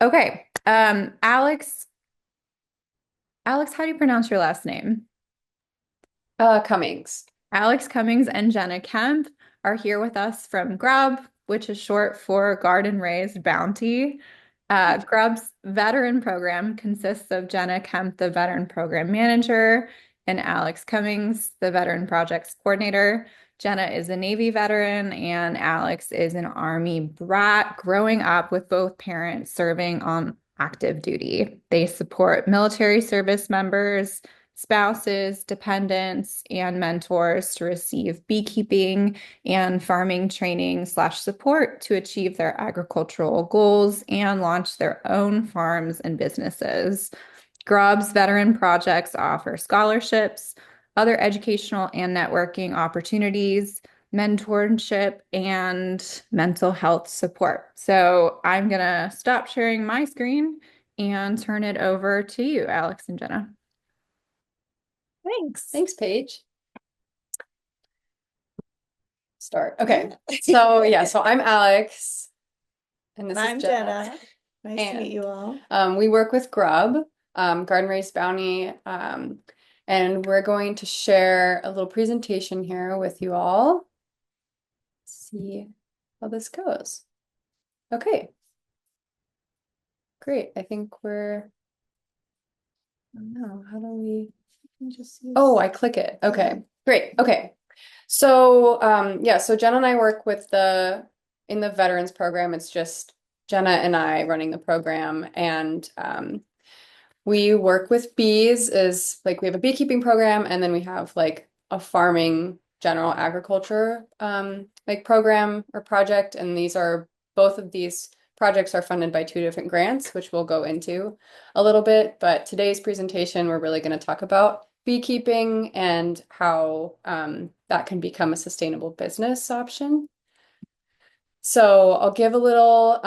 Okay. Alex, how do you pronounce your last name? Cummings. Alex Cummings and Jennah Kemp are here with us from GRuB, which is short for Garden Raised Bounty. GRuB's veteran program consists of Jennah Kemp, the veteran program manager, and Alex Cummings, the veteran projects coordinator. Jennah is a Navy veteran, and Alex is an Army brat growing up with both parents serving on active duty. They support military service members, spouses, dependents, and mentors to receive beekeeping and farming training slash support to achieve their agricultural goals and launch their own farms and businesses. GRuB's veteran projects offer scholarships, other educational and networking opportunities, mentorship, and mental health support. So I'm going to stop sharing my screen and turn it over to you, Alex and Jennah. Thanks. Thanks, Paige. Start. Okay. So I'm Alex, and this And is I'm Jennah. Jennah. Nice to meet you all. We work with GRuB, Garden Raised Bounty, and we're going to share a little presentation here with you all. See how this goes. Okay, great. I think I don't know, how do we just use... Oh, I click it. Okay, great. Okay. So so Jennah and I work with in the veterans program. It's just Jennah and I running the program, and we work with bees. Is like we have a beekeeping program, and then we have like a farming general agriculture like program or project, and both of these projects are funded by two different grants, which we'll go into a little bit. But today's presentation, we're really going to talk about beekeeping and how that can become a sustainable business option. So I'll give a little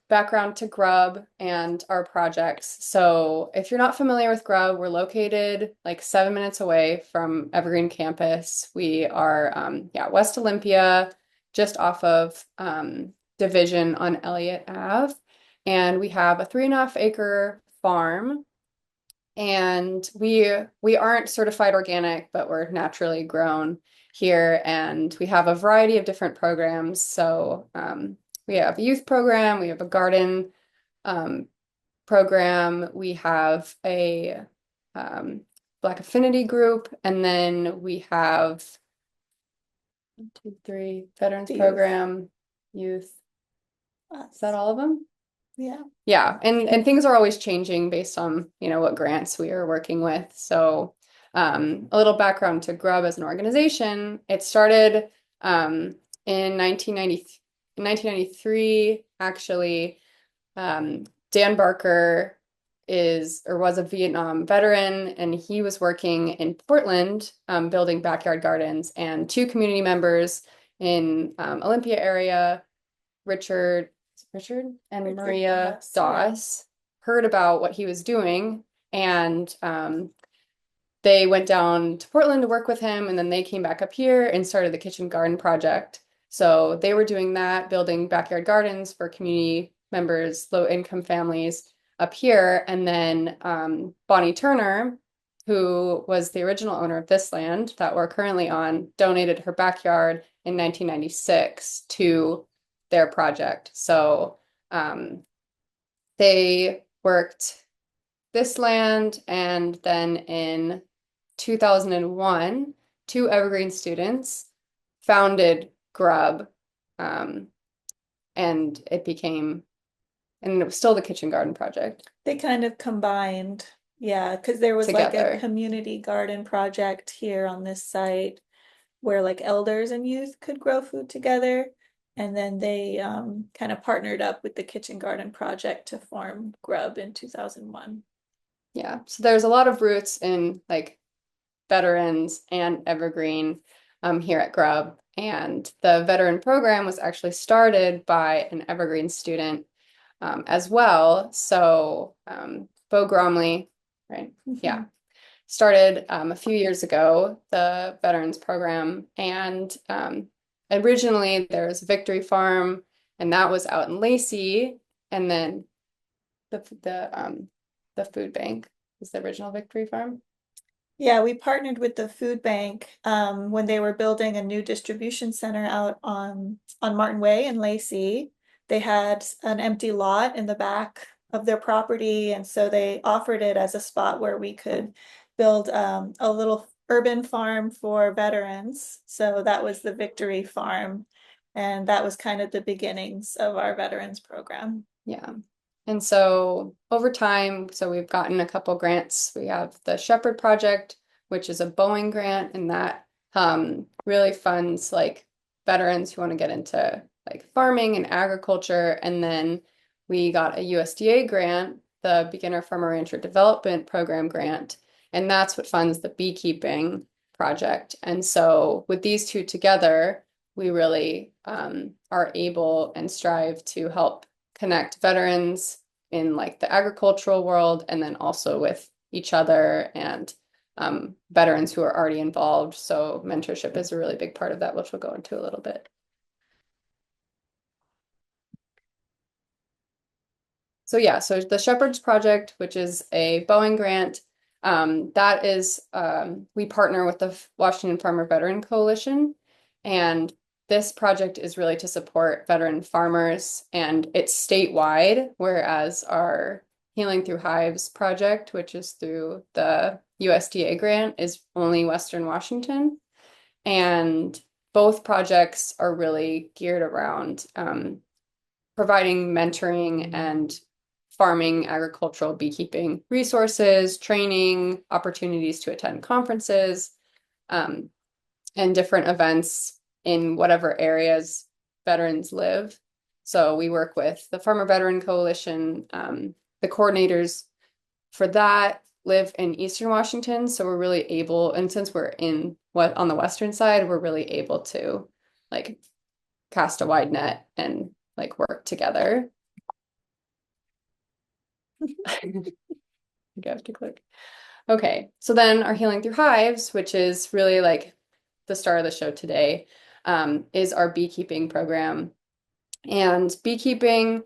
background to GRuB and our projects. So if you're not familiar with GRuB, we're located like 7 minutes away from Evergreen campus. We are West Olympia, just off of Division on Elliott Ave. And we have a 3.5 acre farm. And we aren't certified organic, but we're naturally grown here, and we have a variety of different programs. So we have a youth program, we have a garden program, we have a Black affinity group, and then we have 1, 2, 3 veterans program, youth. Is that all of them? Yeah. Yeah, and things are always changing based on, what grants we are working with. So a little background to GRuB as an organization. It started in 1993, actually. Dan Barker was a Vietnam veteran, and he was working in Portland, building backyard gardens, and two community members in Olympia area, Richard and Maria Doss, heard about what he was doing, and they went down to Portland to work with him, and then they came back up here and started the Kitchen Garden Project. So they were doing that, building backyard gardens for community members, low-income families up here. And then Bonnie Turner, who was the original owner of this land that we're currently on, donated her backyard in 1996 to their project. So they worked this land, and then in 2001, two Evergreen students founded GRuB, and it was still the Kitchen Garden Project. They kind of combined, yeah, because there was like Together. a community garden project here on this site where like elders and youth could grow food together. And then they kind of partnered up with the Kitchen Garden Project to form GRuB in 2001. Yeah, so there's a lot of roots in like veterans and Evergreen here at GRuB. And the veteran program was actually started by an Evergreen student as well. So Bo Gromley, right? Yeah, started a few years ago, the veterans program. And originally there was Victory Farm, and that was out in Lacey. And then the food bank is the original Victory Farm. Yeah, we partnered with the food bank when they were building a new distribution center out on Martin Way in Lacey. They had an empty lot in the back of their property, and so they offered it as a spot where we could build a little urban farm for veterans. So that was the Victory Farm, and that was kind of the beginnings of our veterans program. Yeah. And so over time, so we've gotten a couple grants. We have the Shepherd Project, which is a Boeing grant, and that really funds like veterans who want to get into like farming and agriculture. And then we got a USDA grant, the Beginner Farmer Rancher Development Program grant, and that's what funds the beekeeping project. And so with these two together, we really are able and strive to help connect veterans in like the agricultural world and then also with each other and veterans who are already involved. So mentorship is a really big part of that, which we'll go into a little bit. So yeah, so the Shepherds Project, which is a Boeing grant, that is, we partner with the Washington Farmer Veteran Coalition, and this project is really to support veteran farmers, and it's statewide, whereas our Healing Through Hives project, which is through the USDA grant, is only Western Washington. And both projects are really geared around providing mentoring and farming, agricultural, beekeeping resources, training, opportunities to attend conferences, and different events in whatever areas veterans live. So we work with the Farmer Veteran Coalition. The coordinators for that live in Eastern Washington. So we're really able, and since we're on the Western side, we're really able to like cast a wide net and like work together. I have to click. Okay, so then our Healing Through Hives, which is really like the star of the show today, is our beekeeping program. And beekeeping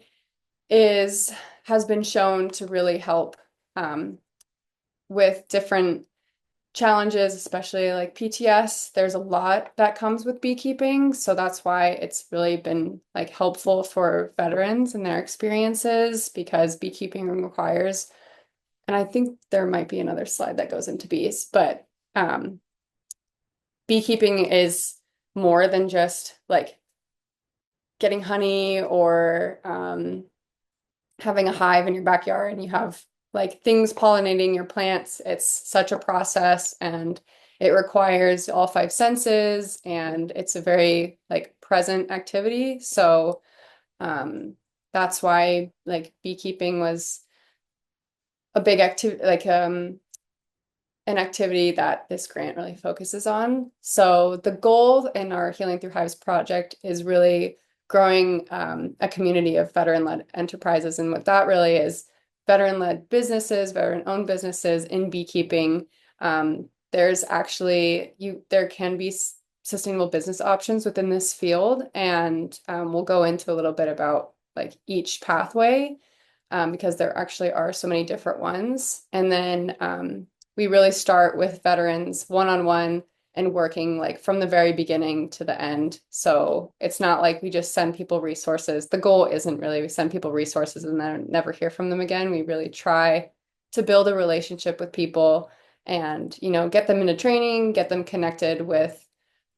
has been shown to really help with different challenges, especially like PTS. There's a lot that comes with beekeeping, so that's why it's really been like helpful for veterans and their experiences because beekeeping requires, and I think there might be another slide that goes into bees, but beekeeping is more than just like getting honey or having a hive in your backyard and you have like things pollinating your plants. It's such a process and it requires all five senses and it's a very like present activity. So that's why like beekeeping was a big activity, like an activity that this grant really focuses on. So the goal in our Healing Through Hives project is really growing a community of veteran-led enterprises. And what that really is veteran-led businesses, veteran-owned businesses in beekeeping. There's actually, there can be sustainable business options within this field. And we'll go into a little bit about like each pathway because there actually are so many different ones. And then we really start with veterans one-on-one and working like from the very beginning to the end. So it's not like we just send people resources. The goal isn't really we send people resources and then never hear from them again. We really try to build a relationship with people and, you know, get them into training, get them connected with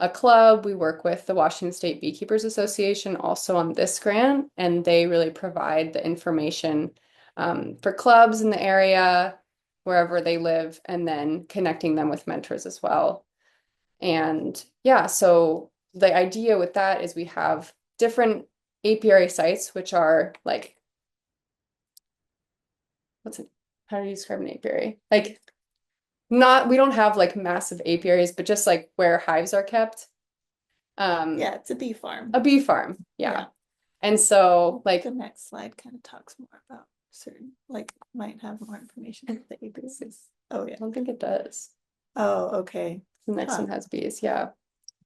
a club. We work with the Washington State Beekeepers Association also on this grant, and they really provide the information for clubs in the area, wherever they live, and then connecting them with mentors as well. And yeah, so the idea with that is we have different apiary sites, which are like, how do you describe an apiary? Like, we don't have like massive apiaries, but just like where hives are kept. Yeah, it's a bee farm. A bee farm, yeah. And so like the next slide kind of talks more about certain, like might have more information about the apiaries. Oh yeah. I don't think it does. Oh, okay. The next one has bees, yeah.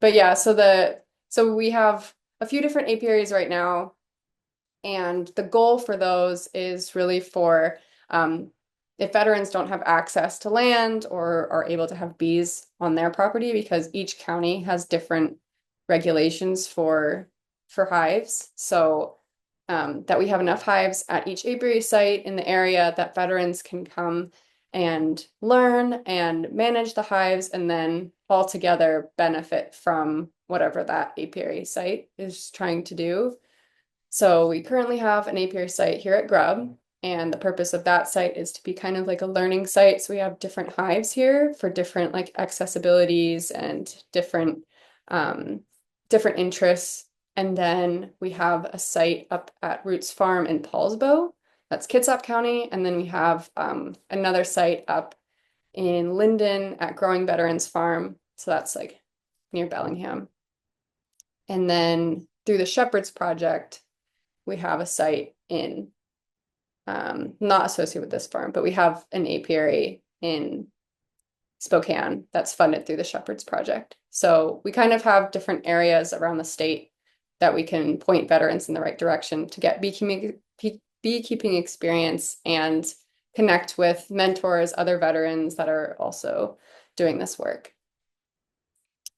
But yeah, so we have a few different apiaries right now. And the goal for those is really for if veterans don't have access to land or are able to have bees on their property, because each county has different regulations for hives. So that we have enough hives at each apiary site in the area that veterans can come and learn and manage the hives, and then all together benefit from whatever that apiary site is trying to do. So we currently have an apiary site here at GRuB, and the purpose of that site is to be kind of like a learning site. So we have different hives here for different like accessibilities and different interests. And then we have a site up at Roots Farm in Paulsbo, that's Kitsap County. And then we have another site up in Linden at Growing Veterans Farm. So that's like near Bellingham. And then through the Shepherds Project, we have a site in, not associated with this farm, but we have an apiary in Spokane that's funded through the Shepherds Project. So we kind of have different areas around the state that we can point veterans in the right direction to get beekeeping experience and connect with mentors, other veterans that are also doing this work.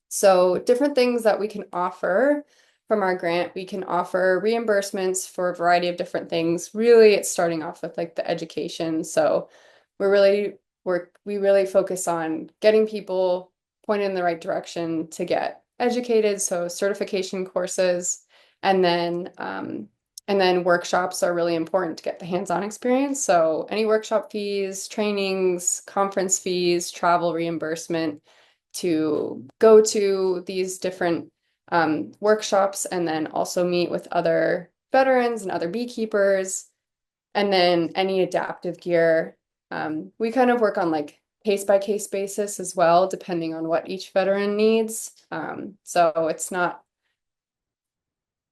So different things that we can offer from our grant, we can offer reimbursements for a variety of different things. Really, it's starting off with like the education. So we really focus on getting people pointed in the right direction to get educated. So certification courses, and then workshops are really important to get the hands-on experience. So any workshop fees, trainings, conference fees, travel reimbursement to go to these different workshops, and then also meet with other veterans and other beekeepers, and then any adaptive gear. We kind of work on like case by case basis as well, depending on what each veteran needs. So it's not,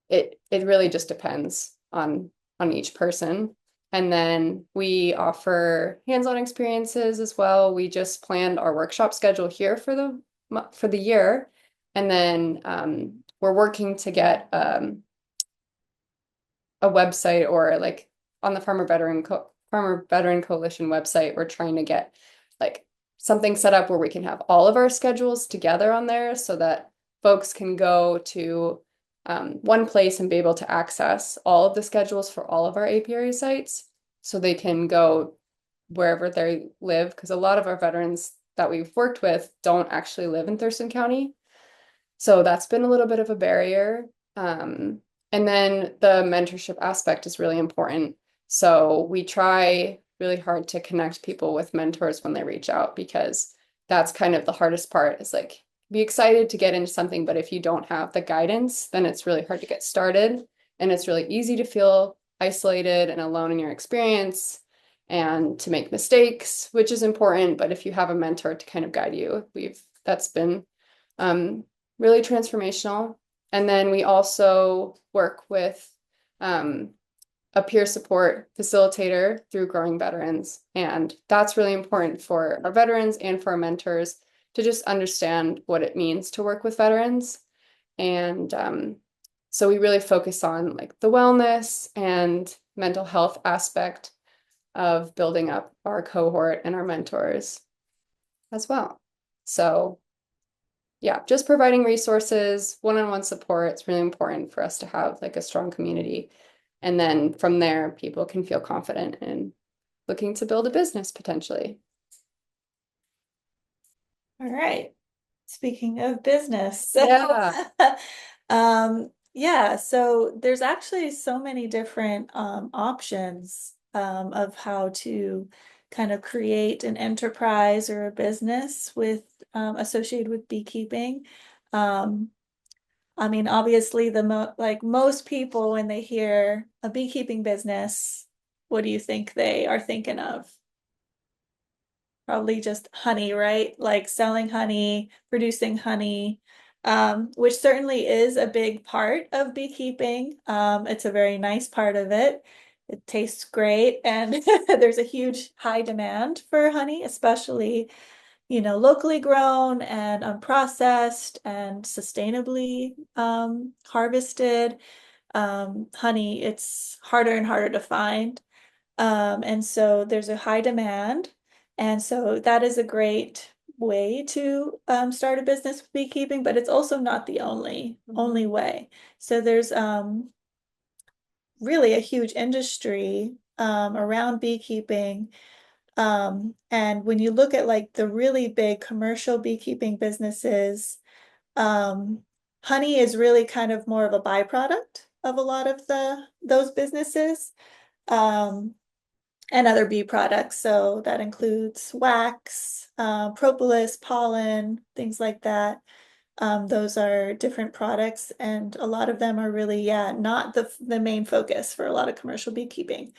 it really just depends on each person. And then we offer hands-on experiences as well. We just planned our workshop schedule here for the year. And then we're working to get a website, or like on the Farmer Veteran Coalition website, we're trying to get like something set up where we can have all of our schedules together on there so that folks can go to one place and be able to access all of the schedules for all of our apiary sites, so they can go wherever they live, because a lot of our veterans that we've worked with don't actually live in Thurston County. So that's been a little bit of a barrier. And then the mentorship aspect is really important. So we try really hard to connect people with mentors when they reach out, because that's kind of the hardest part, is like, be excited to get into something, but if you don't have the guidance, then it's really hard to get started. And it's really easy to feel isolated and alone in your experience and to make mistakes, which is important. But if you have a mentor to kind of guide you, that's been really transformational. And then we also work with a peer support facilitator through Growing Veterans. And that's really important for our veterans and for our mentors to just understand what it means to work with veterans. And so we really focus on like the wellness and mental health aspect of building up our cohort and our mentors as well. So yeah, just providing resources, one-on-one support. It's really important for us to have like a strong community. And then from there, people can feel confident in looking to build a business potentially. All right. Speaking of business. Yeah. Yeah, so there's actually so many different options of how to kind of create an enterprise or a business with associated with beekeeping. I mean, obviously, like most people, when they hear a beekeeping business, what do you think they are thinking of? Probably just honey, right? Like selling honey, producing honey, which certainly is a big part of beekeeping. It's a very nice part of it. It tastes great, and there's a huge high demand for honey, especially, locally grown and unprocessed and sustainably harvested. honey, it's harder and harder to find. And so there's a high demand. And so that is a great way to start a business with beekeeping, but it's also not the only way. So there's really a huge industry around beekeeping. And when you look at like the really big commercial beekeeping businesses, um, honey is really kind of more of a byproduct of a lot of those businesses. Um, and other bee products. So that includes wax, propolis, pollen, things like that. Those are different products, and a lot of them are really, yeah, not the main focus for a lot of commercial beekeeping.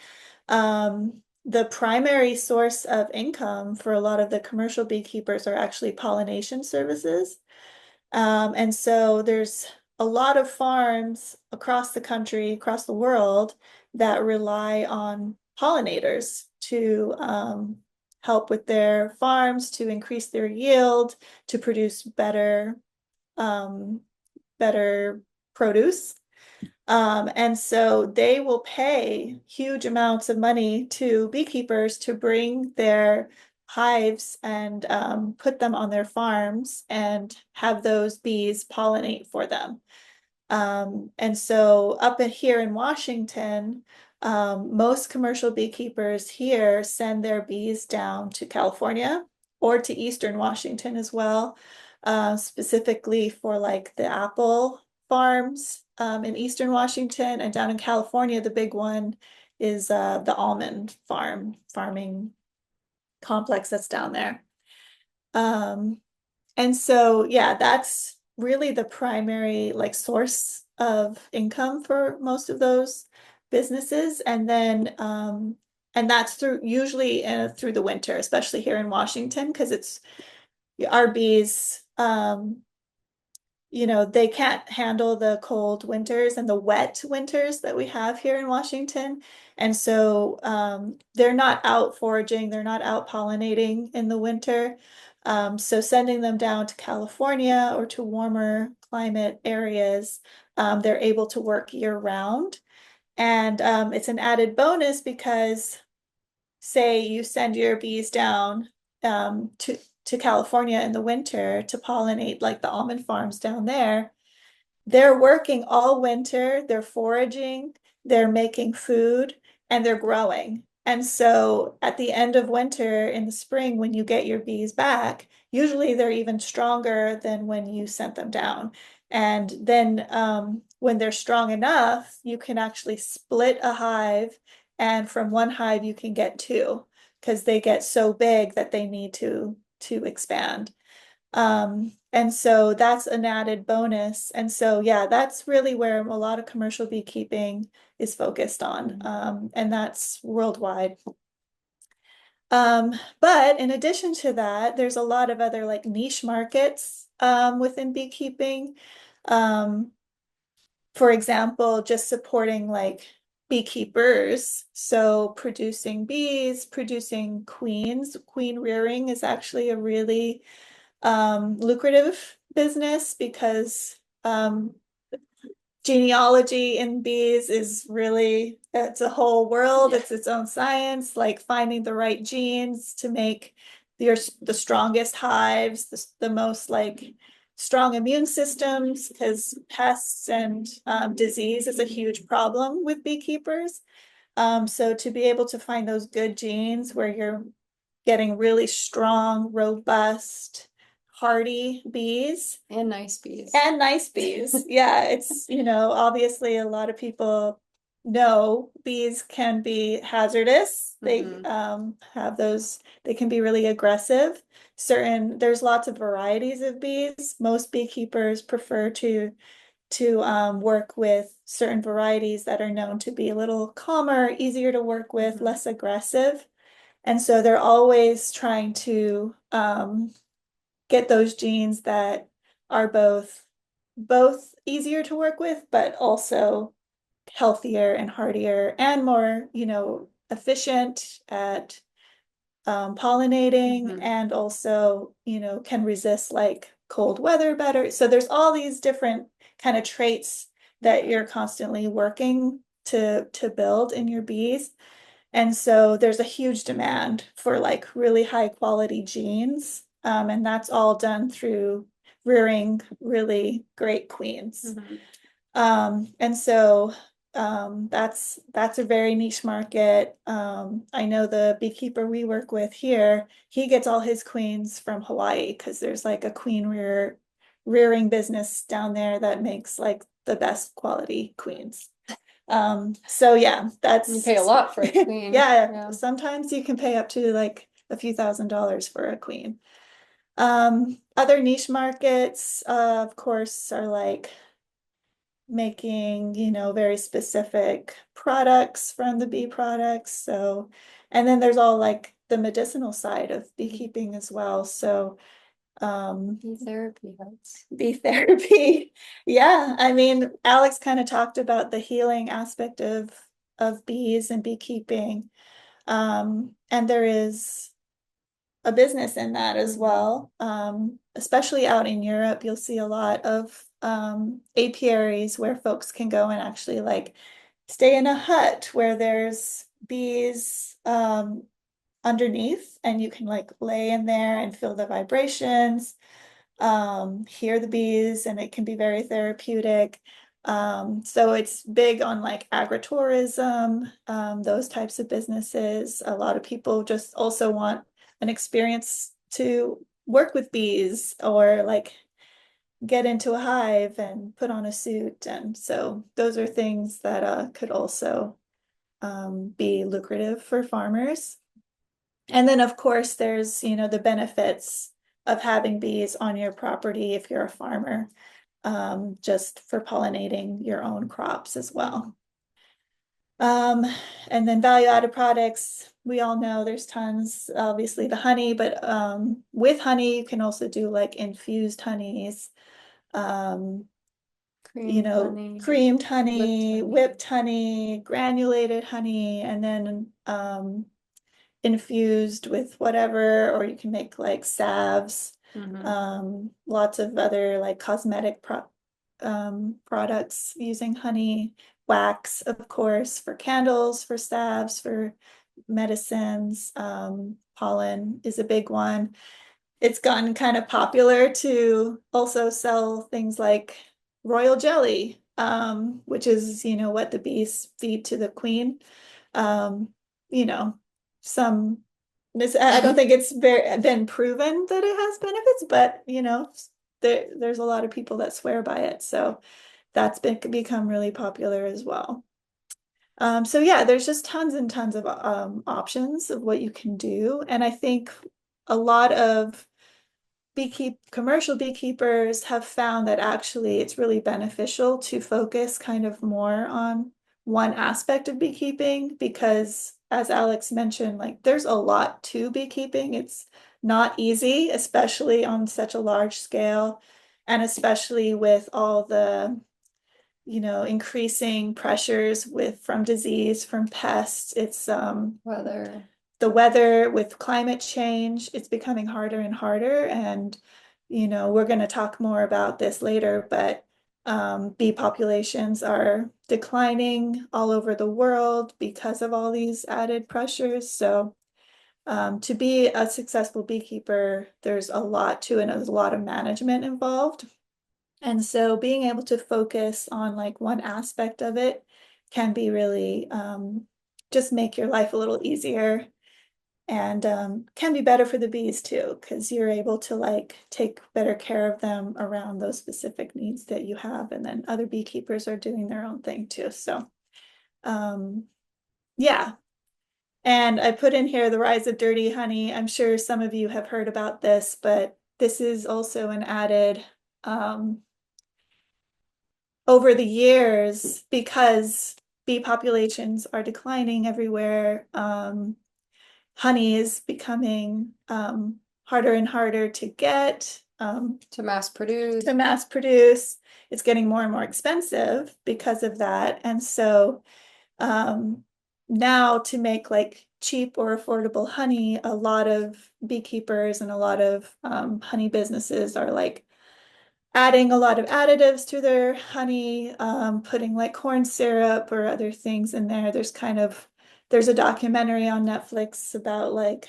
The primary source of income for a lot of the commercial beekeepers are actually pollination services. And so there's a lot of farms across the country, across the world, that rely on pollinators to help with their farms, to increase their yield, to produce um, better produce. And so they will pay huge amounts of money to beekeepers to bring their hives and put them on their farms and have those bees pollinate for them. And so up here in Washington, most commercial beekeepers here send their bees down to California or to Eastern Washington as well, specifically for like the apple farms in Eastern Washington, and down in California, the big one is the almond farming complex that's down there. Um, and so, yeah, that's really the primary like source of income for most of those businesses. And that's through usually through the winter, especially here in Washington, because it's our bees, they can't handle the cold winters and the wet winters that we have here in Washington. And so they're not out foraging, they're not out pollinating in the winter. So sending them down to California or to warmer climate areas, they're able to work year round. And it's an added bonus because say you send your bees down to California in the winter to pollinate like the almond farms down there, they're working all winter, they're foraging, they're making food, and they're growing. And so at the end of winter in the spring, when you get your bees back, usually they're even stronger than when you sent them down. And then when they're strong enough, you can actually split a hive, and from one hive you can get two because they get so big that they need to expand. And so that's an added bonus. And so, yeah, that's really where a lot of commercial beekeeping is focused on. And that's worldwide. But in addition to that, there's a lot of other like niche markets within beekeeping. Um, for example, just supporting like beekeepers. So producing bees, producing queens. Queen rearing is actually a really lucrative business because genealogy in bees is really, it's a whole world. It's its own science, like finding the right genes to make the strongest hives, the most like strong immune systems, because pests and disease is a huge problem with beekeepers. So to be able to find those good genes where you're getting really strong, robust, hardy bees. And nice bees. And nice bees. Yeah, it's, obviously a lot of people know bees can be hazardous. They have those, they can be really aggressive. There's lots of varieties of bees. Most beekeepers prefer to work with certain varieties that are known to be a little calmer, easier to work with, less aggressive. And so they're always trying to get those genes that are both easier to work with, but also healthier and hardier and more, efficient at pollinating and also, can resist like cold weather better. So there's all these different kind of traits that you're constantly working to build in your bees. And so there's a huge demand for like really high quality genes. And that's all done through rearing really great queens. And so that's a very niche market. I know the beekeeper we work with here, he gets all his queens from Hawaii because there's like a rearing business down there that makes like the best quality queens. So yeah, You pay a lot for a queen. Yeah, sometimes you can pay up to like a few $1,000s for a queen. Other niche markets, of course, are like making, very specific products from the bee products. So, and then there's all like the medicinal side of beekeeping as well. So, bee therapy helps. Bee therapy. Yeah, I mean, Alex kind of talked about the healing aspect of bees and beekeeping. And there is a business in that as well. Especially out in Europe, you'll see a lot of apiaries where folks can go and actually like stay in a hut where there's bees underneath, and you can like lay in there and feel the vibrations, hear the bees, and it can be very therapeutic. So it's big on like agritourism, those types of businesses. A lot of people just also want an experience to work with bees or like get into a hive and put on a suit. And so those are things that could also be lucrative for farmers. And then, of course, there's, the benefits of having bees on your property if you're a farmer, just for pollinating your own crops as well. Um, and then value-added products, we all know there's tons, obviously the honey, but with honey, you can also do like infused honeys, Creamed honey, creamed honey, whipped honey, granulated honey, and then infused with whatever, or you can make like salves, lots of other like cosmetic products using honey, wax, of course, for candles, for salves, for medicines. Pollen is a big one. It's gotten kind of popular to also sell things like royal jelly, which is, what the bees feed to the queen. Um, you know, some I don't think it's been proven that it has benefits, but there's a lot of people that swear by it. So that's become really popular as well. So yeah, there's just tons and tons of options of what you can do. And I think a lot of commercial beekeepers have found that actually it's really beneficial to focus kind of more on one aspect of beekeeping because, as Alex mentioned, like there's a lot to beekeeping. It's not easy, especially on such a large scale, and especially with all the increasing pressures from disease, from pests. It's weather. The weather with climate change, it's becoming harder and harder. And, we're going to talk more about this later, but bee populations are declining all over the world because of all these added pressures. So to be a successful beekeeper, there's a lot to it, and there's a lot of management involved. And so being able to focus on like one aspect of it can be really just make your life a little easier, and can be better for the bees too, because you're able to like take better care of them around those specific needs that you have. And then other beekeepers are doing their own thing too. So yeah. And I put in here the rise of dirty honey. I'm sure some of you have heard about this, but this is also an added over the years, because bee populations are declining everywhere. Honey is becoming harder and harder to get, to mass produce. It's getting more and more expensive because of that. And so now to make like cheap or affordable honey, a lot of beekeepers and a lot of honey businesses are like adding a lot of additives to their honey, putting like corn syrup or other things in there. There's a documentary on Netflix about like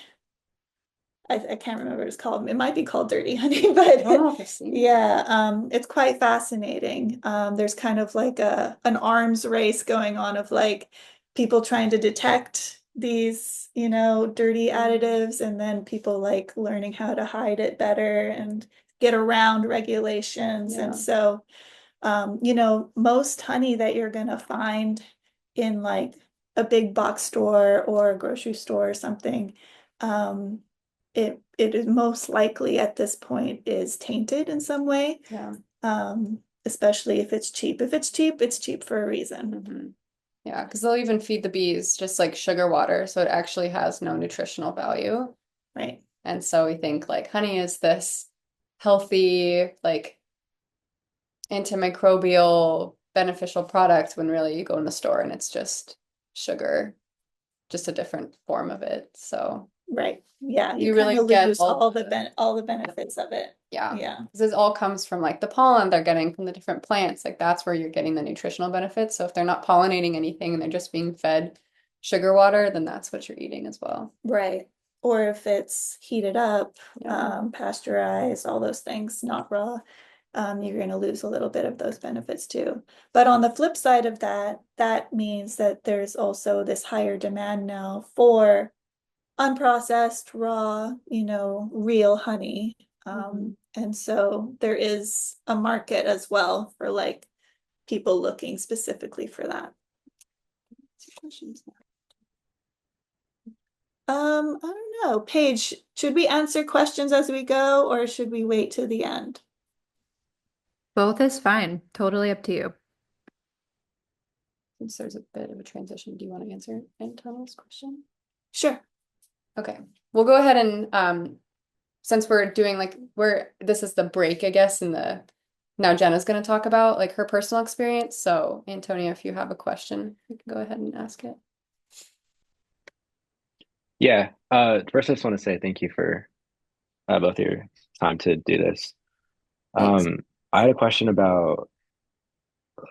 I can't remember what it's called. It might be called Dirty Honey, but I don't know if I've seen it. yeah, it's quite fascinating. There's kind of like an arms race going on of like people trying to detect these, dirty additives, and then people like learning how to hide it better and get around regulations. Yeah. And so, most honey that you're gonna find in like a big box store or a grocery store or something, um, it is most likely at this point is tainted in some way. Yeah. Especially if it's cheap. If it's cheap, it's cheap for a reason. Mm-hmm. Yeah, because they'll even feed the bees just like sugar water, so it actually has no nutritional value. Right. And so we think like honey is this healthy, like antimicrobial, beneficial product when really you go in the store and it's just sugar, just a different form of it. So Right. Yeah, you you kind really of get lose all the benefits of it. yeah. Yeah. This all comes from like the pollen they're getting from the different plants. Like that's where you're getting the nutritional benefits. So if they're not pollinating anything and they're just being fed sugar water, then that's what you're eating as well. Right. Or if it's heated up, Yeah. pasteurized, all those things, not raw, you're going to lose a little bit of those benefits too. But on the flip side of that, that means that there's also this higher demand now for unprocessed, raw, real honey. And so there is a market as well for like people looking specifically for that. I don't know. Paige, should we answer questions as we go, or should we wait to the end? Both is fine. Totally up to you. Since there's a bit of a transition, do you want to answer Antonio's question? Sure. Okay, we'll go ahead and since we're doing like this is the break, I guess, and now Jenna's going to talk about like her personal experience. So Antonio, if you have a question, you can go ahead and ask it. Yeah. First, I just want to say thank you for both your time to do this. Thanks. I had a question about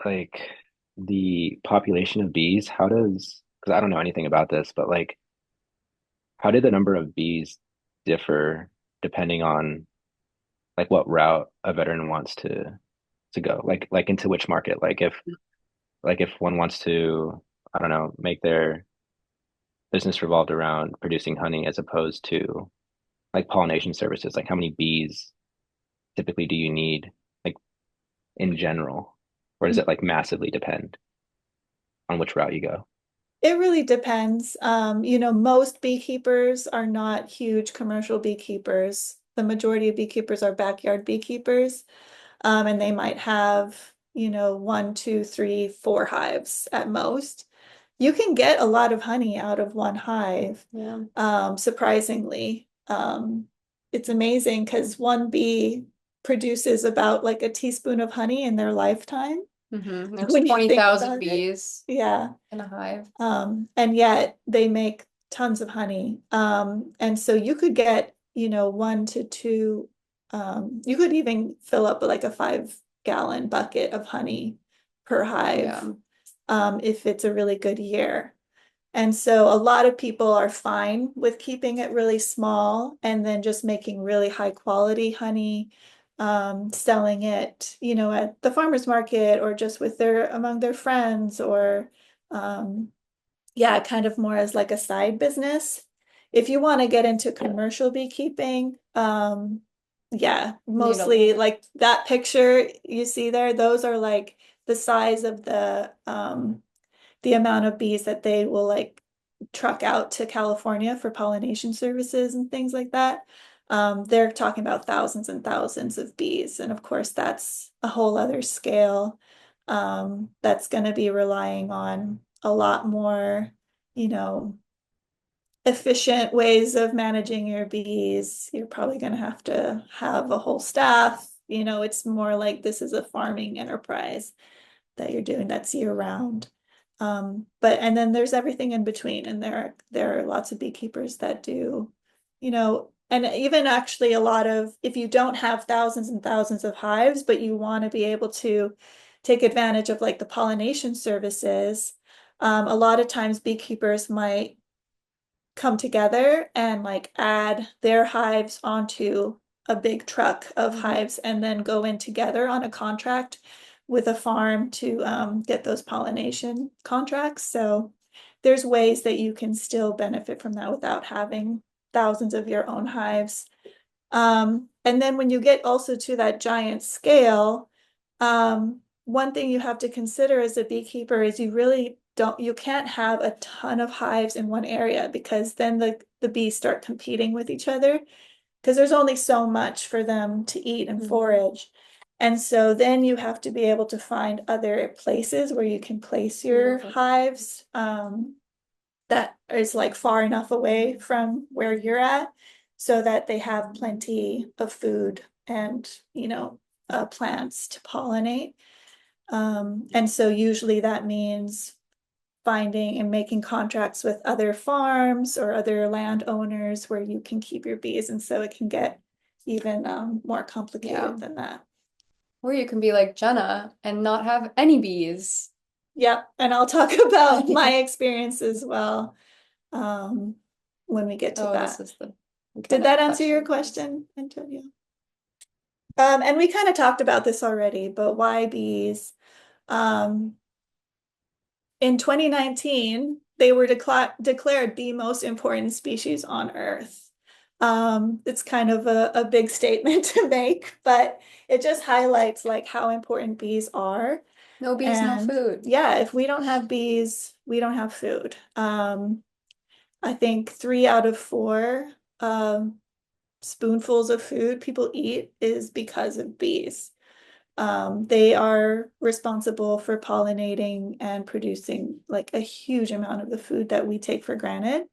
like the population of bees. Because I don't know anything about this, but like, how did the number of bees differ depending on like what route a veteran wants to go? Like into which market? Like if one wants to, I don't know, make their business revolved around producing honey as opposed to like pollination services, like how many bees typically do you need, like in general, or does it like massively depend on which route you go? It really depends. Most beekeepers are not huge commercial beekeepers. The majority of beekeepers are backyard beekeepers, and they might have, one, two, three, four hives at most. You can get a lot of honey out of one hive, Yeah. surprisingly. It's amazing because one bee produces about like a teaspoon of honey in their lifetime. There's When you think 20,000 about it. bees Yeah. in a hive. And yet they make tons of honey. And so you could get, one to two, you could even fill up like a 5 gallon bucket of honey per hive, Yeah. if it's a really good year. And so a lot of people are fine with keeping it really small and then just making really high quality honey, selling it, at the farmer's market or just among their friends or, yeah, kind of more as like a side business. If you want to get into commercial beekeeping, yeah, You don't mostly want like that picture you see there, those are like the size of the amount of bees that they will like truck out to California for pollination services and things like that. They're talking about thousands and thousands of bees. And of course, that's a whole other scale. That's going to be relying on a lot more, you know, efficient ways of managing your bees. You're probably going to have a whole staff. It's more like this is a farming enterprise that you're doing that's year round. And then there's everything in between, and there are lots of beekeepers that do, And even actually a lot of, if you don't have thousands and thousands of hives, but you want to be able to take advantage of like the pollination services, a lot of times beekeepers might come together and like add their hives onto a big truck of hives and then go in together on a contract with a farm to get those pollination contracts. So there's ways that you can still benefit from that without having thousands of your own hives. And then when you get also to that giant scale, one thing you have to consider as a beekeeper is you can't have a ton of hives in one area, because then the bees start competing with each other, because there's only so much for them to eat and forage. And so then you have to be able to find other places where you can place your hives, that is like far enough away from where you're at, so that they have plenty of food and, plants to pollinate. And so usually that means finding and making contracts with other farms or other landowners where you can keep your bees. And so it can get even more complicated than that. Or you can be like Jennah and not have any bees. Yep. And I'll talk about my experience as well when we get to that. Did that answer your question, Antonio? And we kind of talked about this already, but why bees? In 2019, they were declared the most important species on Earth. It's kind of a big statement to make, but it just highlights like how important bees are. No bees, no food. Yeah, if we don't have bees, we don't have food. I think 3 out of 4 spoonfuls of food people eat is because of bees. They are responsible for pollinating and producing like a huge amount of the food that we take for granted.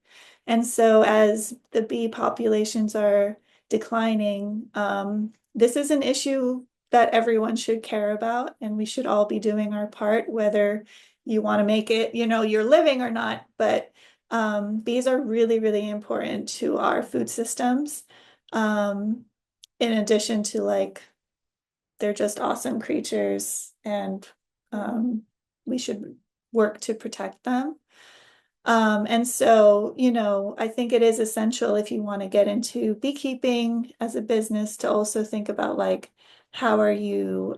And so as the bee populations are declining, this is an issue that everyone should care about, and we should all be doing our part, whether you want to make it, your living or not. But bees are really, really important to our food systems. In addition to like, they're just awesome creatures, and we should work to protect them. And so, I think it is essential if you want to get into beekeeping as a business to also think about like, how are you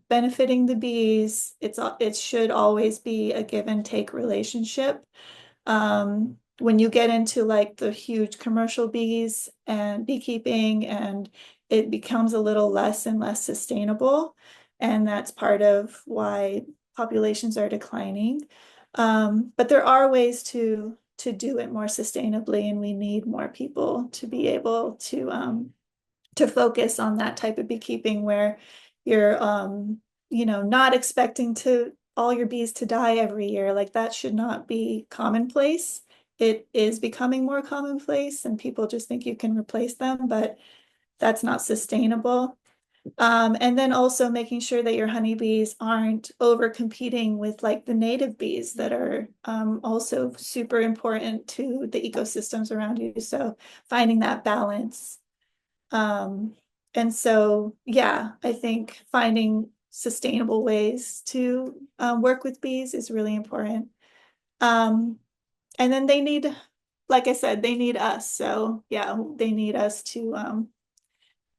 benefiting the bees? It should always be a give and take relationship. When you get into like the huge commercial bees and beekeeping, and it becomes a little less and less sustainable, and that's part of why populations are declining. But there are ways to do it more sustainably, and we need more people to be able to focus on that type of beekeeping where you're not expecting to all your bees to die every year. Like that should not be commonplace. It is becoming more commonplace, and people just think you can replace them, but that's not sustainable. And then also making sure that your honeybees aren't over competing with like the native bees that are also super important to the ecosystems around you. So finding that balance. And so, yeah, I think finding sustainable ways to work with bees is really important. And then they need, like I said, they need us. So yeah, they need us to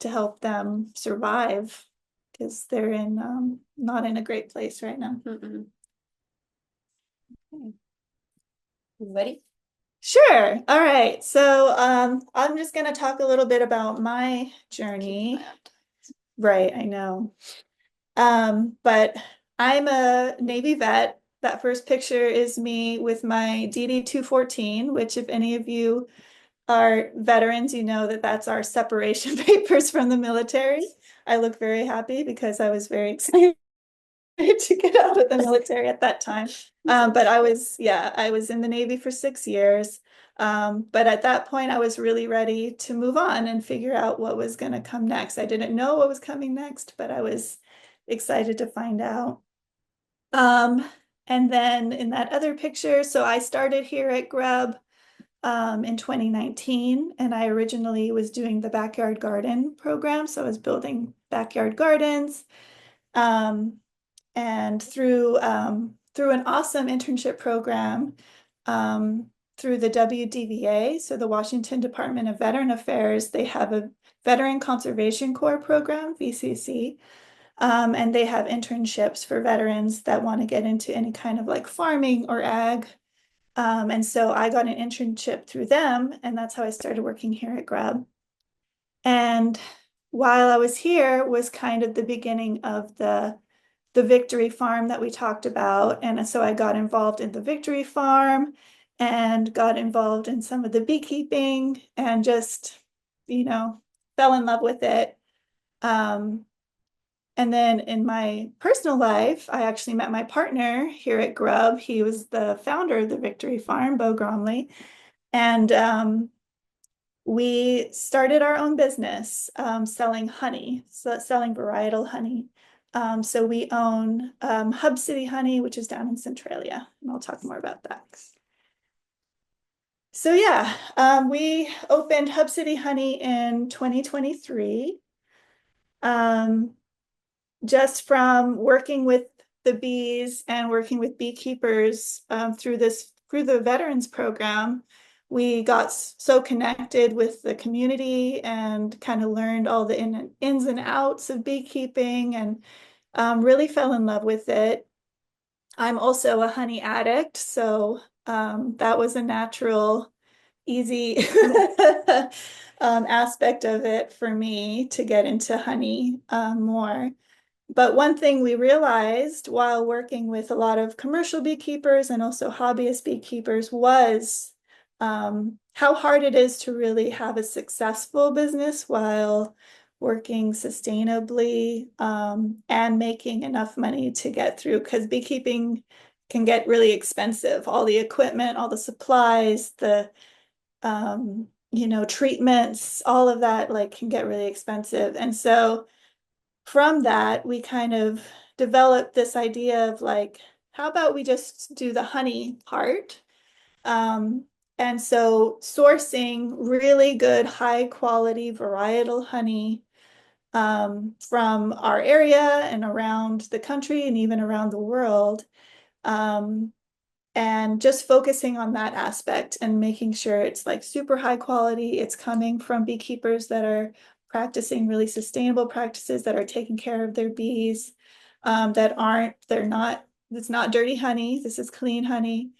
help them survive, because they're in not in a great place right now. Okay. Ready? Sure. All right. So I'm just going to talk a little bit about my journey. Right, I know. But I'm a Navy vet. That first picture is me with my DD 214, which if any of you are veterans, you know that that's our separation papers from the military. I look very happy because I was very excited to get out of the military at that time. But I was in the Navy for 6 years. But at that point, I was really ready to move on and figure out what was going to come next. I didn't know what was coming next, but I was excited to find out. And then in that other picture, so I started here at GRuB in 2019, and I originally was doing the backyard garden program, so I was building backyard gardens. And through an awesome internship program through the WDVA, so the Washington Department of Veteran Affairs, they have a Veteran Conservation Corps program, VCC, and they have internships for veterans that want to get into any kind of like farming or ag. And so I got an internship through them, and that's how I started working here at GRuB. And while I was here was kind of the beginning of the Victory Farm that we talked about. And so I got involved in the Victory Farm and got involved in some of the beekeeping and just, fell in love with it. And then in my personal life, I actually met my partner here at GRuB. He was the founder of the Victory Farm, Bo Gromley. And we started our own business selling honey, so selling varietal honey. So we own Hub City Honey, which is down in Centralia, and I'll talk more about that. So yeah, we opened Hub City Honey in 2023. Just from working with the bees and working with beekeepers through the veterans program, we got so connected with the community and kind of learned all the ins and outs of beekeeping and really fell in love with it. I'm also a honey addict, so that was a natural, easy aspect of it for me to get into honey more. But one thing we realized while working with a lot of commercial beekeepers and also hobbyist beekeepers was how hard it is to really have a successful business while working sustainably and making enough money to get through, because beekeeping can get really expensive. All the equipment, all the supplies, the treatments, all of that like can get really expensive. And so from that, we kind of developed this idea of like, how about we just do the honey part? And so sourcing really good, high quality varietal honey from our area and around the country and even around the world. And just focusing on that aspect and making sure it's like super high quality. It's coming from beekeepers that are practicing really sustainable practices, that are taking care of their bees, it's not dirty honey. This is clean honey.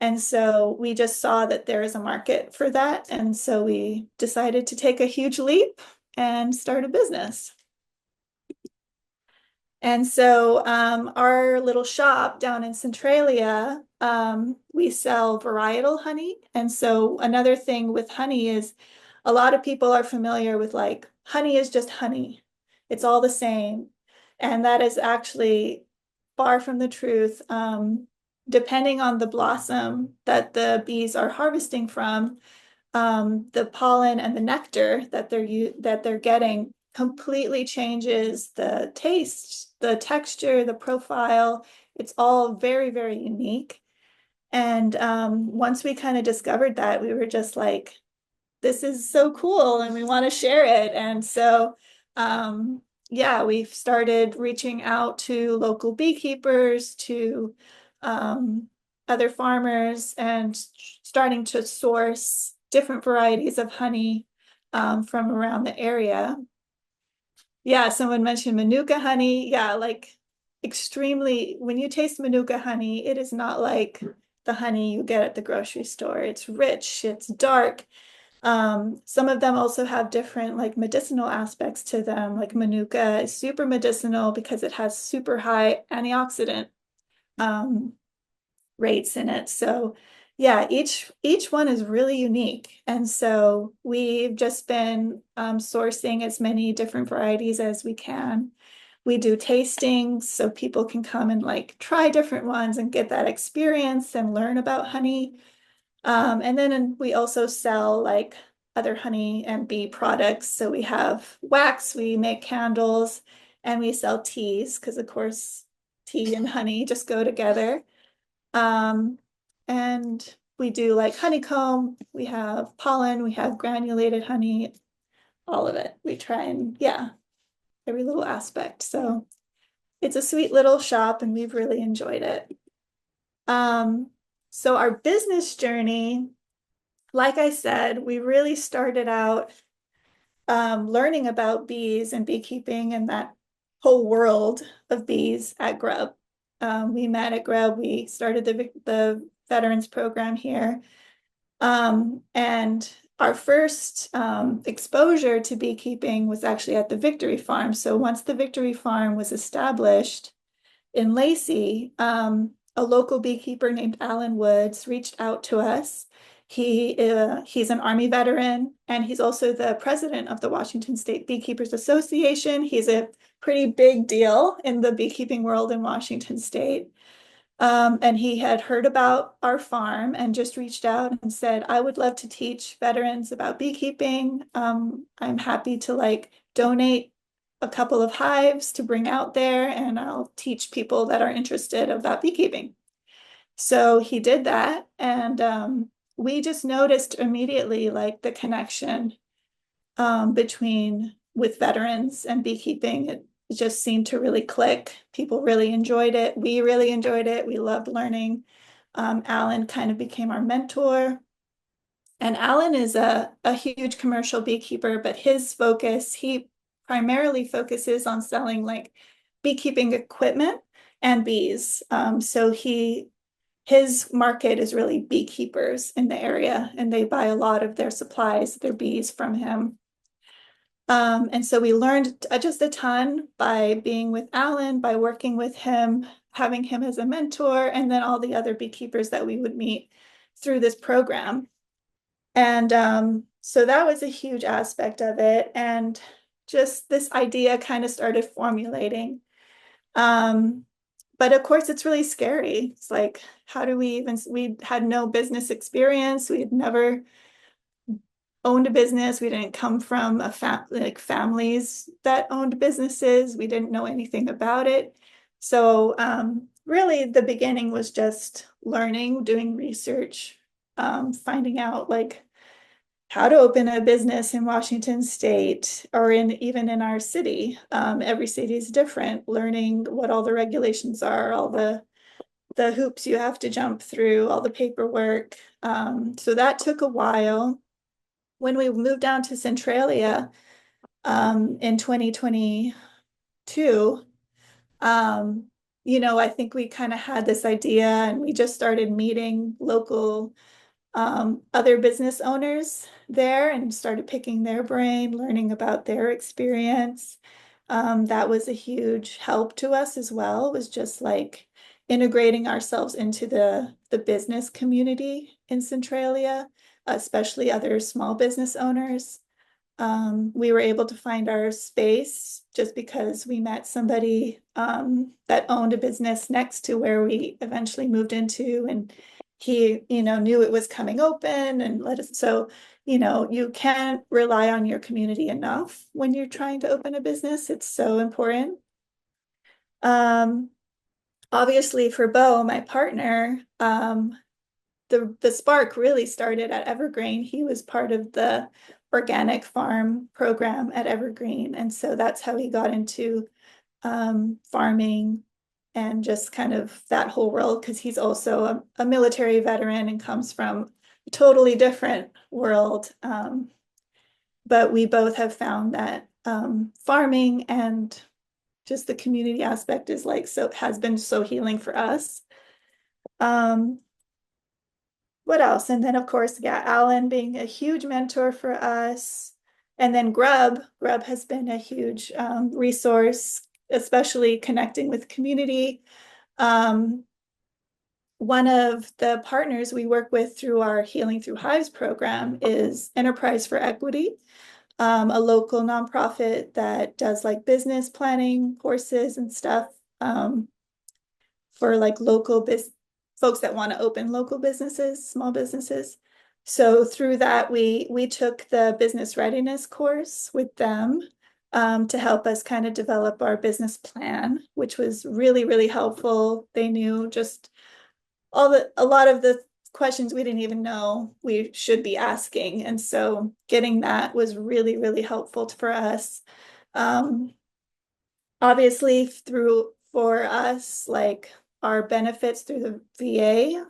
And so we just saw that there is a market for that. And so we decided to take a huge leap and start a business. And so our little shop down in Centralia, we sell varietal honey. And so another thing with honey is a lot of people are familiar with like honey is just honey. It's all the same. And that is actually far from the truth. Depending on the blossom that the bees are harvesting from, the pollen and the nectar that they're getting completely changes the taste, the texture, the profile. It's all very, very unique. And once we kind of discovered that, we were just like, this is so cool and we want to share it. And so, yeah, we've started reaching out to local beekeepers, to other farmers, and starting to source different varieties of honey from around the area. Yeah, someone mentioned Manuka honey. Yeah, like extremely, when you taste Manuka honey, it is not like the honey you get at the grocery store. It's rich, it's dark. Some of them also have different like medicinal aspects to them. Like Manuka is super medicinal because it has super high antioxidant rates in it. So yeah, each one is really unique. And so we've just been sourcing as many different varieties as we can. We do tastings so people can come and like try different ones and get that experience and learn about honey. And then we also sell like other honey and bee products. So we have wax, we make candles, and we sell teas because of course tea and honey just go together. And we do like honeycomb, we have pollen, we have granulated honey, all of it. We try and, yeah, every little aspect. So it's a sweet little shop and we've really enjoyed it. So our business journey, like I said, we really started out learning about bees and beekeeping and that whole world of bees at GRuB. We met at GRuB, we started the veterans program here. And our first exposure to beekeeping was actually at the Victory Farm. So once the Victory Farm was established in Lacey, a local beekeeper named Alan Woods reached out to us. He's an Army veteran, and he's also the president of the Washington State Beekeepers Association. He's a pretty big deal in the beekeeping world in Washington State. And he had heard about our farm and just reached out and said, I would love to teach veterans about beekeeping. I'm happy to like donate a couple of hives to bring out there, and I'll teach people that are interested about beekeeping. So he did that, and we just noticed immediately like the connection between with veterans and beekeeping. It just seemed to really click. People really enjoyed it. We really enjoyed it. We loved learning. Alan kind of became our mentor. And Alan is a huge commercial beekeeper, but his focus, he primarily focuses on selling like beekeeping equipment and bees. So his market is really beekeepers in the area, and they buy a lot of their supplies, their bees from him. And so we learned just a ton by being with Alan, by working with him, having him as a mentor, and then all the other beekeepers that we would meet through this program. And so that was a huge aspect of it. And just this idea kind of started formulating. But of course, it's really scary. It's like, how do we had no business experience. We had never owned a business. We didn't come from like families that owned businesses. We didn't know anything about it. So really the beginning was just learning, doing research, finding out like how to open a business in Washington State or even in our city. Every city is different, learning what all the regulations are, all the hoops you have to jump through, all the paperwork. So that took a while. When we moved down to Centralia in 2022, I think we kind of had this idea and we just started meeting local other business owners there and started picking their brain, learning about their experience. That was a huge help to us as well, was just like integrating ourselves into the business community in Centralia, especially other small business owners. We were able to find our space just because we met somebody that owned a business next to where we eventually moved into, and he, knew it was coming open and let us. So, you can't rely on your community enough when you're trying to open a business. It's so important. Obviously for Bo, my partner, the spark really started at Evergreen. He was part of the organic farm program at Evergreen. And so that's how he got into farming and just kind of that whole world, because he's also a military veteran and comes from a totally different world. But we both have found that farming and just the community aspect is like, so has been so healing for us. What else? And then of course, yeah, Alan being a huge mentor for us. And then GRuB has been a huge resource, especially connecting with community. One of the partners we work with through our Healing Through Hives program is Enterprise for Equity, a local nonprofit that does like business planning courses and stuff for like local folks that want to open local businesses, small businesses. So through that, we took the business readiness course with them to help us kind of develop our business plan, which was really, really helpful. They knew just a lot of the questions we didn't even know we should be asking. And so getting that was really, really helpful for us. Obviously for us, like our benefits through the VA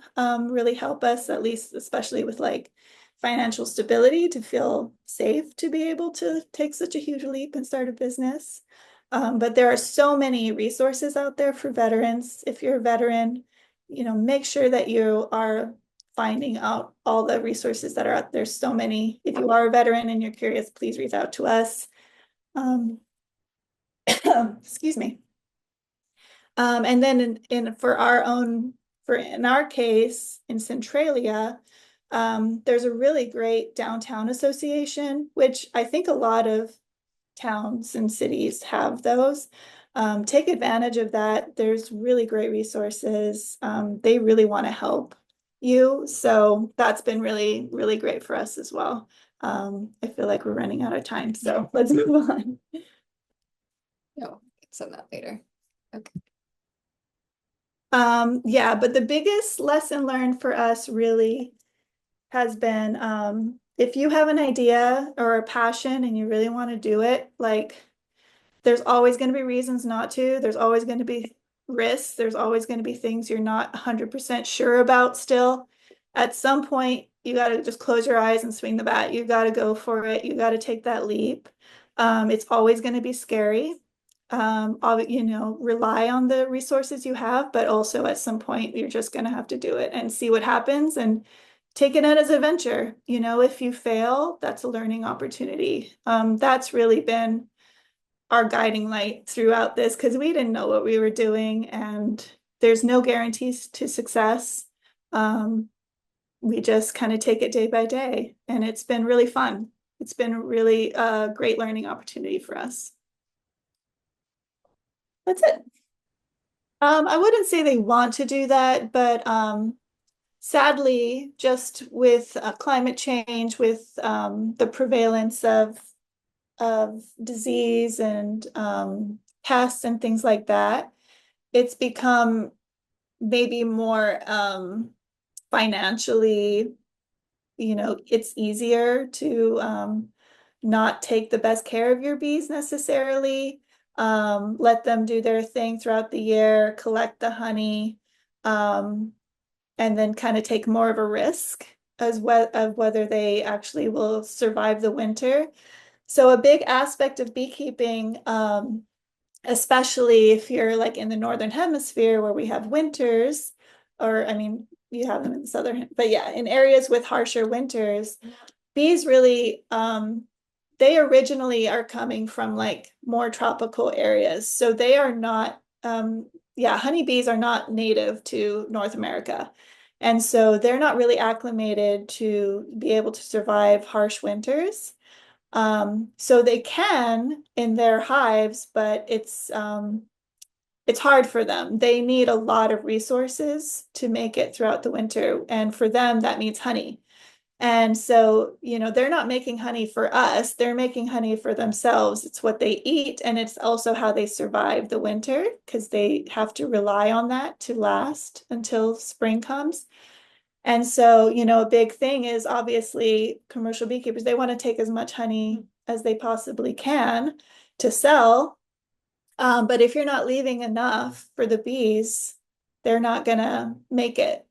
really help us, at least especially with like financial stability, to feel safe to be able to take such a huge leap and start a business. But there are so many resources out there for veterans. If you're a veteran, make sure that you are finding out all the resources that are out there. So many. If you are a veteran and you're curious, please reach out to us. Excuse me. And then in our case in Centralia, there's a really great downtown association, which I think a lot of towns and cities have those. Take advantage of that. There's really great resources. They really want to help you. So that's been really, really great for us as well. I feel like we're running out of time, so let's move on. No, send that later. Okay. Yeah, but the biggest lesson learned for us really has been if you have an idea or a passion and you really want to do it, like there's always going to be reasons not to. There's always going to be risks. There's always going to be things you're not 100% sure about still. At some point, you got to just close your eyes and swing the bat. You got to go for it. You got to take that leap. It's always going to be scary. Rely on the resources you have, but also at some point you're just going to have to do it and see what happens and take it as a venture. If you fail, that's a learning opportunity. That's really been our guiding light throughout this, because we didn't know what we were doing and there's no guarantees to success. We just kind of take it day by day, and it's been really fun. It's been really a great learning opportunity for us. That's it. I wouldn't say they want to do that, but sadly, just with climate change, with the prevalence of disease and pests and things like that, it's become maybe more financially, it's easier to not take the best care of your bees necessarily. Let them do their thing throughout the year, collect the honey, and then kind of take more of a risk as well of whether they actually will survive the winter. So a big aspect of beekeeping, especially if you're like in the northern hemisphere where we have winters, or I mean, you have them in the southern, but yeah, in areas with harsher winters, bees really they originally are coming from like more tropical areas. So they are not honeybees are not native to North America. And so they're not really acclimated to be able to survive harsh winters. So they can in their hives, but it's hard for them. They need a lot of resources to make it throughout the winter. And for them, that means honey. And so, they're not making honey for us. They're making honey for themselves. It's what they eat. And it's also how they survive the winter, because they have to rely on that to last until spring comes. And so, a big thing is obviously commercial beekeepers, they want to take as much honey as they possibly can to sell. But if you're not leaving enough for the bees, they're not going to make it.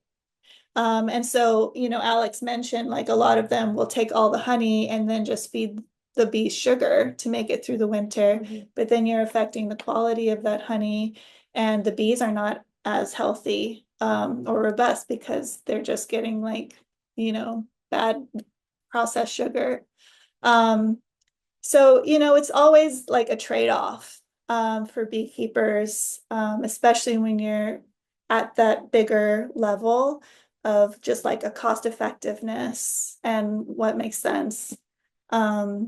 And so, Alex mentioned like a lot of them will take all the honey and then just feed the bees sugar to make it through the winter. But then you're affecting the quality of that honey, and the bees are not as healthy or robust because they're just getting like, bad processed sugar. So, it's always like a trade-off for beekeepers, especially when you're at that bigger level of just like a cost effectiveness and what makes sense. But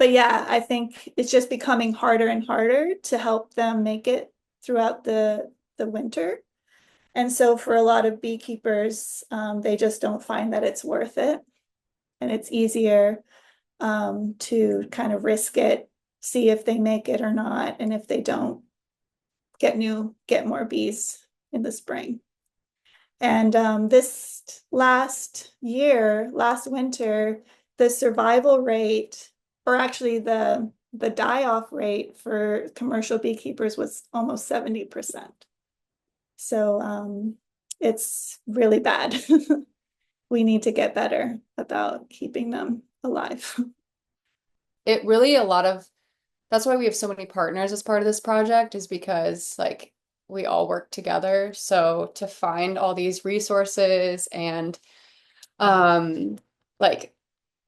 yeah, I think it's just becoming harder and harder to help them make it throughout the winter. And so for a lot of beekeepers, they just don't find that it's worth it. And it's easier to kind of risk it, see if they make it or not. And if they don't, get more bees in the spring. And this last winter, the survival rate, or actually the die-off rate for commercial beekeepers was almost 70%. So it's really bad. We need to get better about keeping them alive. It really that's why we have so many partners as part of this project, is because like we all work together. So to find all these resources and um like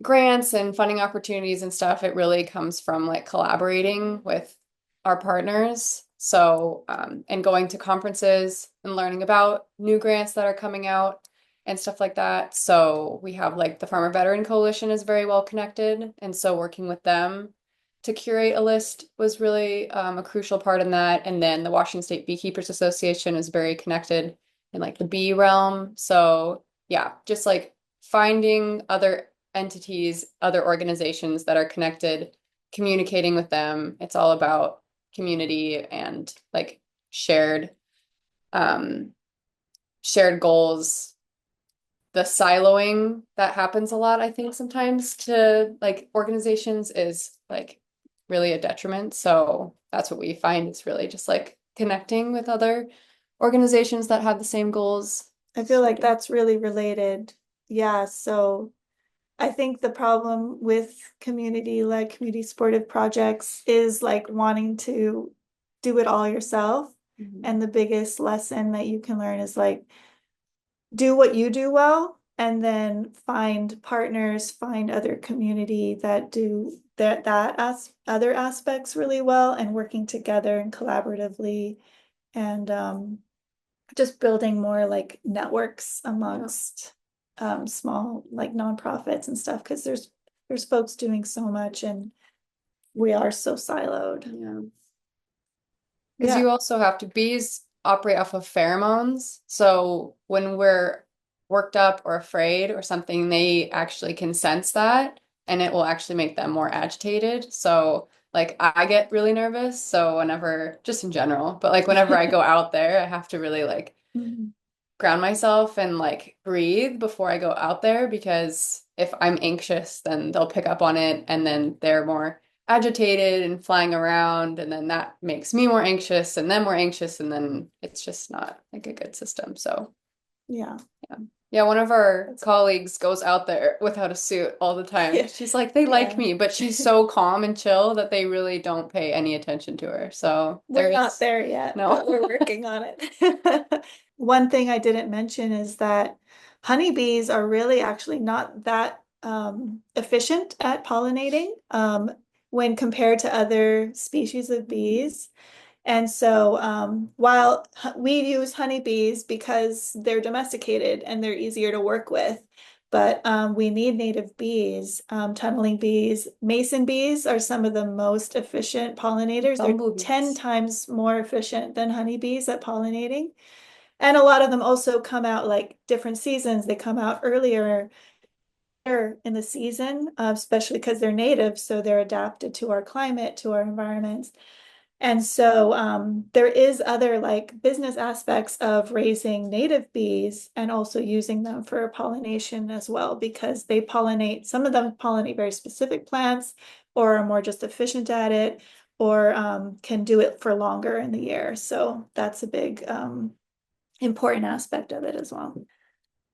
grants and funding opportunities and stuff, it really comes from like collaborating with our partners. So, and going to conferences and learning about new grants that are coming out and stuff like that. So we have like the Farmer Veteran Coalition is very well connected. And so working with them to curate a list was really a crucial part in that. And then the Washington State Beekeepers Association is very connected in like the bee realm. So yeah, just like finding other entities, other organizations that are connected, communicating with them. It's all about community and like shared um shared goals. The siloing that happens a lot, I think sometimes to like organizations is like really a detriment. So that's what we find is really just like connecting with other organizations that have the same goals. I feel like that's really related. Yeah, so I think the problem with community-led, community supportive projects is like wanting to do it all yourself. And the biggest lesson that you can learn is like do what you do well and then find partners, find other community that do other aspects really well, and working together and collaboratively, and just building more like networks amongst small like nonprofits and stuff, because there's folks doing so much and we are so siloed. Yeah. Because you also have to, bees operate off of pheromones. So when we're worked up or afraid or something, they actually can sense that and it will actually make them more agitated. So like I get really nervous. So whenever, just in general, but like whenever I go out there, I have to really like ground myself and like breathe before I go out there, because if I'm anxious, then they'll pick up on it and then they're more agitated and flying around, and then that makes me more anxious and then more anxious, and then it's just not like a good system. So Yeah. yeah, one of our colleagues goes out there without a suit all the time. Yeah. She's like, they like me, but she's so calm and chill that they really don't pay any attention to her. So We're not there yet, no. but we're working on it. One thing I didn't mention is that honeybees are really actually not that efficient at pollinating when compared to other species of bees. And so while we use honeybees because they're domesticated and they're easier to work with, but we need native bees, tunneling bees. Mason bees are some of the most efficient pollinators. They're 10 times more efficient than honeybees at pollinating. And a lot of them also come out like different seasons. They come out earlier in the season, especially because they're native, so they're adapted to our climate, to our environments. And so there is other like business aspects of raising native bees and also using them for pollination as well, because they pollinate, some of them pollinate very specific plants or are more just efficient at it, or can do it for longer in the year. So that's a big important aspect of it as well.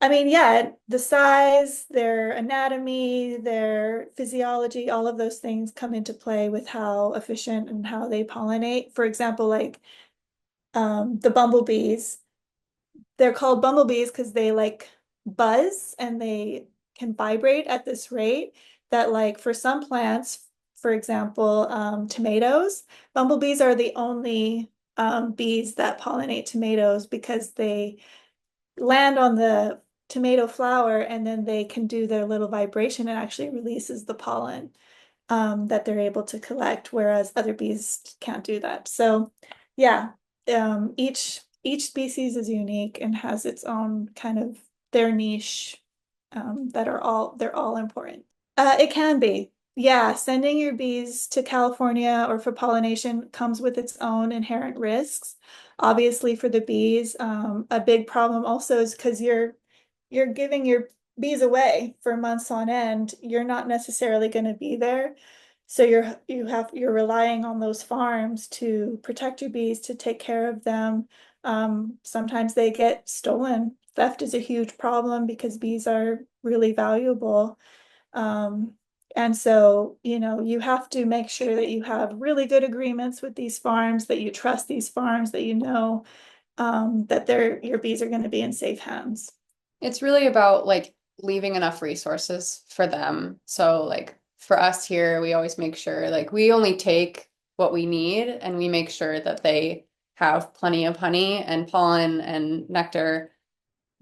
I mean, yeah, the size, their anatomy, their physiology, all of those things come into play with how efficient and how they pollinate. For example, like the bumblebees, they're called bumblebees because they like buzz and they can vibrate at this rate that, like, for some plants, for example, tomatoes, bumblebees are the only bees that pollinate tomatoes because they land on the tomato flower and then they can do their little vibration and actually releases the pollen that they're able to collect, whereas other bees can't do that. So yeah, each species is unique and has its own kind of their niche, they're all important. It can be. Yeah, sending your bees to California or for pollination comes with its own inherent risks. Obviously, for the bees, a big problem also is because you're giving your bees away for months on end. You're not necessarily going to be there. So you're relying on those farms to protect your bees, to take care of them. Sometimes they get stolen. Theft is a huge problem because bees are really valuable. Um, and so, you have to make sure that you have really good agreements with these farms, that you trust these farms, that that your bees are going to be in safe hands. It's really about like leaving enough resources for them. So like for us here, we always make sure like we only take what we need and we make sure that they have plenty of honey and pollen and nectar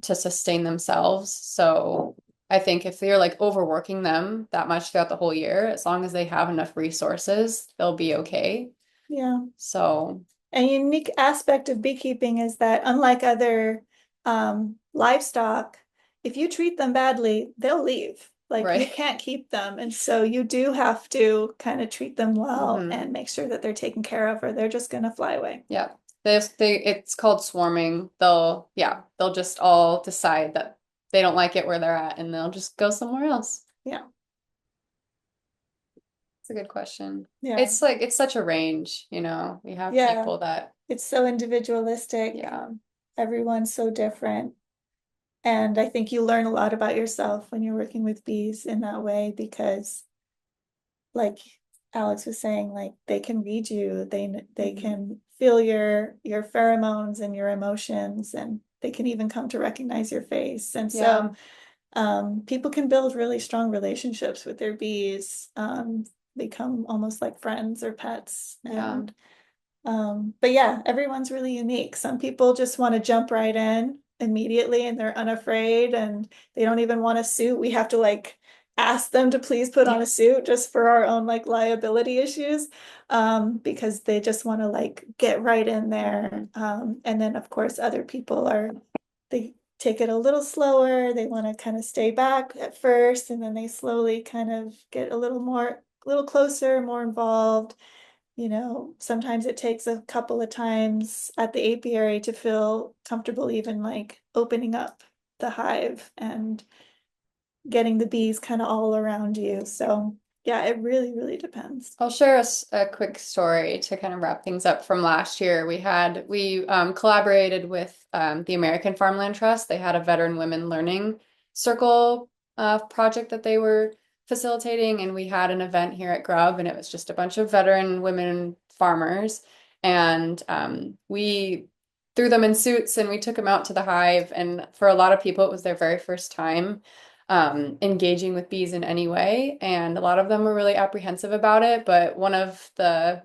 to sustain themselves. So I think if you're like overworking them that much throughout the whole year, as long as they have enough resources, they'll be okay. Yeah. So, A unique aspect of beekeeping is that unlike other livestock, if you treat them badly, they'll leave. Like you right. can't keep them. And so you do have to kind of treat them well Mhm. and make sure that they're taken care of, or they're just going to fly away. Yeah. It's called swarming. They'll just all decide that they don't like it where they're at and they'll just go somewhere else. Yeah. It's a good question. Yeah. It's like it's such a range, you know. We have Yeah. people that, It's so individualistic. yeah. Everyone's so different. And I think you learn a lot about yourself when you're working with bees in that way because like Alex was saying, like they can read you, they can feel your pheromones and your emotions, and they can even come to recognize your face. And Yeah. so people can build really strong relationships with their bees, become almost like friends or pets. Yeah. But yeah, everyone's really unique. Some people just want to jump right in immediately and they're unafraid and they don't even want a suit. We have to like ask them to please put on a suit just for our own like liability issues, because they just want to like get right in there. And then of course other people they take it a little slower. They want to kind of stay back at first and then they slowly kind of get a little closer, more involved. Sometimes it takes a couple of times at the apiary to feel comfortable, even like opening up the hive and getting the bees kind of all around you. So, yeah, it really, really depends. I'll share a quick story to kind of wrap things up from last year. We collaborated with the American Farmland Trust. They had a veteran women learning circle project that they were facilitating, and we had an event here at GRuB, and it was just a bunch of veteran women farmers, and we threw them in suits and we took them out to the hive. And for a lot of people, it was their very first time engaging with bees in any way. And a lot of them were really apprehensive about it. But one of the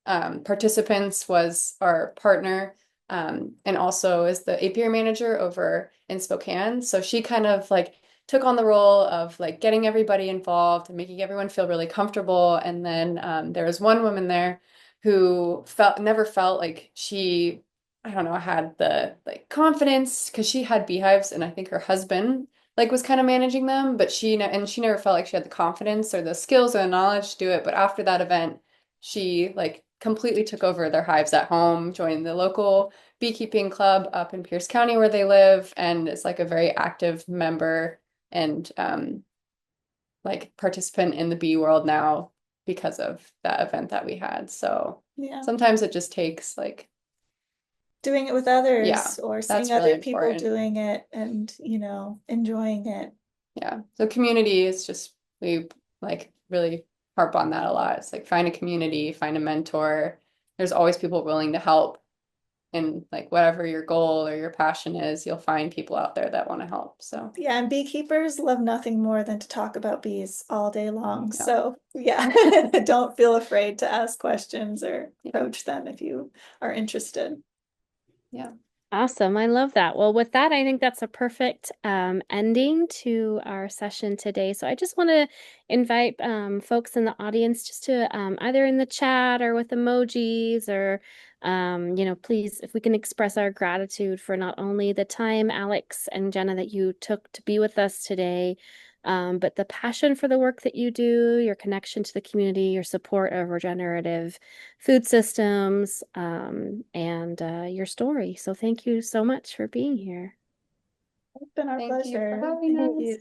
participants was our partner, and also is the apiary manager over in Spokane. So she kind of like took on the role of like getting everybody involved and making everyone feel really comfortable. And then there was one woman there who never felt like she, I don't know, had the like confidence because she had beehives and I think her husband like was kind of managing them, but she never felt like she had the confidence or the skills or the knowledge to do it. But after that event, she like completely took over their hives at home, joined the local beekeeping club up in Pierce County where they live, and is like a very active member and like participant in the bee world now because of that event that we had. So Yeah. sometimes it just takes like, Doing it with yeah, others or that's seeing really other people important. doing it and, enjoying it. Yeah. So community is just, we like really harp on that a lot. It's like find a community, find a mentor. There's always people willing to help. And like whatever your goal or your passion is, you'll find people out there that want to help. So Yeah, and beekeepers love nothing more than to talk about bees all day long. yeah, So, yeah, don't feel afraid to ask questions or yeah, approach them if you are interested. yeah. Awesome. I love that. Well, with that, I think that's a perfect ending to our session today. So I just want to invite folks in the audience just to either in the chat or with emojis or, please, if we can express our gratitude for not only the time, Alex and Jennah, that you took to be with us today, but the passion for the work that you do, your connection to the community, your support of regenerative food systems, and your story. So thank you so much for being here. It's been our Thank you for pleasure. having Thank us. you.